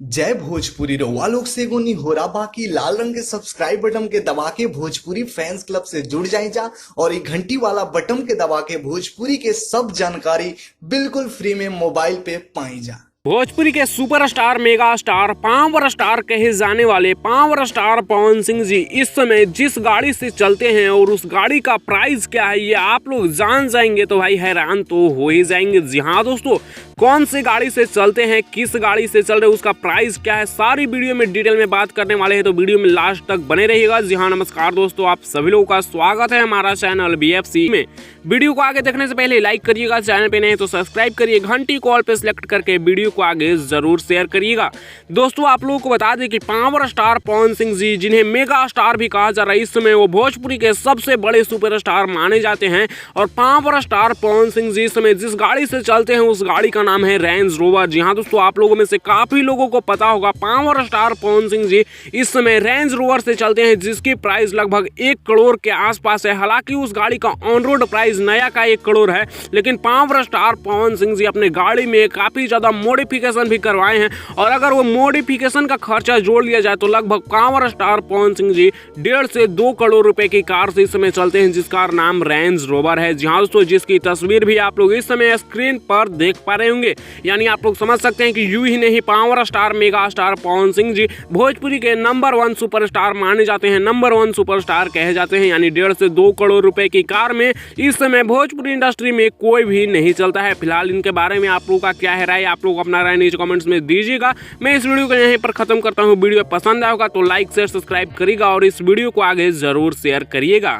जय भोजपुरी रउआ लोग से एगो निहोरा बाकी लाल रंग के सब्सक्राइब बटन के दबा के भोजपुरी फैंस क्लब से जुड़ जाए जा और ये घंटी वाला बटन के दबा के भोजपुरी के सब जानकारी बिल्कुल फ्री में मोबाइल पे पाई जा। भोजपुरी के superstar mega star power star कहे जाने वाले पावर स्टार पवन सिंह जी इस समय जिस गाड़ी से चलते हैं और उस गाड़ी का प्राइस क्या है ये आप लोग जान जाएंगे तो भाई हैरान तो हो ही जाएंगे। जी हाँ दोस्तों, कौन सी गाड़ी से चलते हैं, किस गाड़ी से चल रहे हैं, उसका प्राइस क्या है, सारी वीडियो में डिटेल में बात करने वाले हैं, तो वीडियो में लास्ट तक बने रहिएगा। जी हाँ नमस्कार दोस्तों, आप सभी लोगों का स्वागत है हमारा चैनल BFC में। वीडियो को आगे देखने से पहले लाइक करिएगा, चैनल पे नहीं तो सब्सक्राइब करिए, घंटी कॉल पे सिलेक्ट करके वीडियो को आगे जरूर शेयर करिएगा। दोस्तों आप लोगों को बता दें कि पावर स्टार पवन सिंह जी, जिन्हें मेगा स्टार भी कहा जा रहा है, इस समय वो भोजपुरी के सबसे बड़े सुपरस्टार माने जाते हैं। और पावर स्टार पवन सिंह जी इस समय जिस गाड़ी से चलते हैं उस गाड़ी का नाम है रेंज रोवर। जी हाँ दोस्तों, आप लोगों में से काफी लोगों को पता होगा पावर स्टार पवन सिंह जी इस समय रेंज रोवर से चलते हैं, जिसकी प्राइस लगभग 1 करोड़ के आसपास है। हालांकि उस गाड़ी का ऑन रोड प्राइस नया का 1 करोड़ है, लेकिन पावर स्टार पवन सिंह जी अपने गाड़ी में काफी ज्यादा मॉडिफिकेशन भी करवाए हैं। और अगर वो मॉडिफिकेशन का खर्चा जोड़ लिया जाए तो लगभग पावर स्टार पवन सिंह जी 1.5 से 2 करोड़ रुपए की कार से इस समय चलते हैं, जिसका नाम रेंज रोवर है। जी हाँ दोस्तों, जिसकी तस्वीर भी आप लोग इस समय स्क्रीन पर देख पा रहे होंगे। यानी आप लोग समझ सकते हैं कि यूं ही नहीं power star mega star Pawan Singh ji Bhojpuri के नंबर 1 सुपरस्टार माने जाते हैं, नंबर 1 सुपरस्टार कहे जाते हैं। यानी 1.5 से 2 करोड़ रुपए की कार में इस समय भोजपुरी इंडस्ट्री में कोई भी नहीं चलता है। फिलहाल इनके बारे में आप लोगों का क्या है राय, आप लोग अपना राय नीचे कमेंट्स में दीजिएगा। मैं इस वीडियो को यहीं पर खत्म करता हूँ। वीडियो पसंद आएगा तो लाइक शेयर सब्सक्राइब करिएगा और इस वीडियो को आगे जरूर शेयर करिएगा।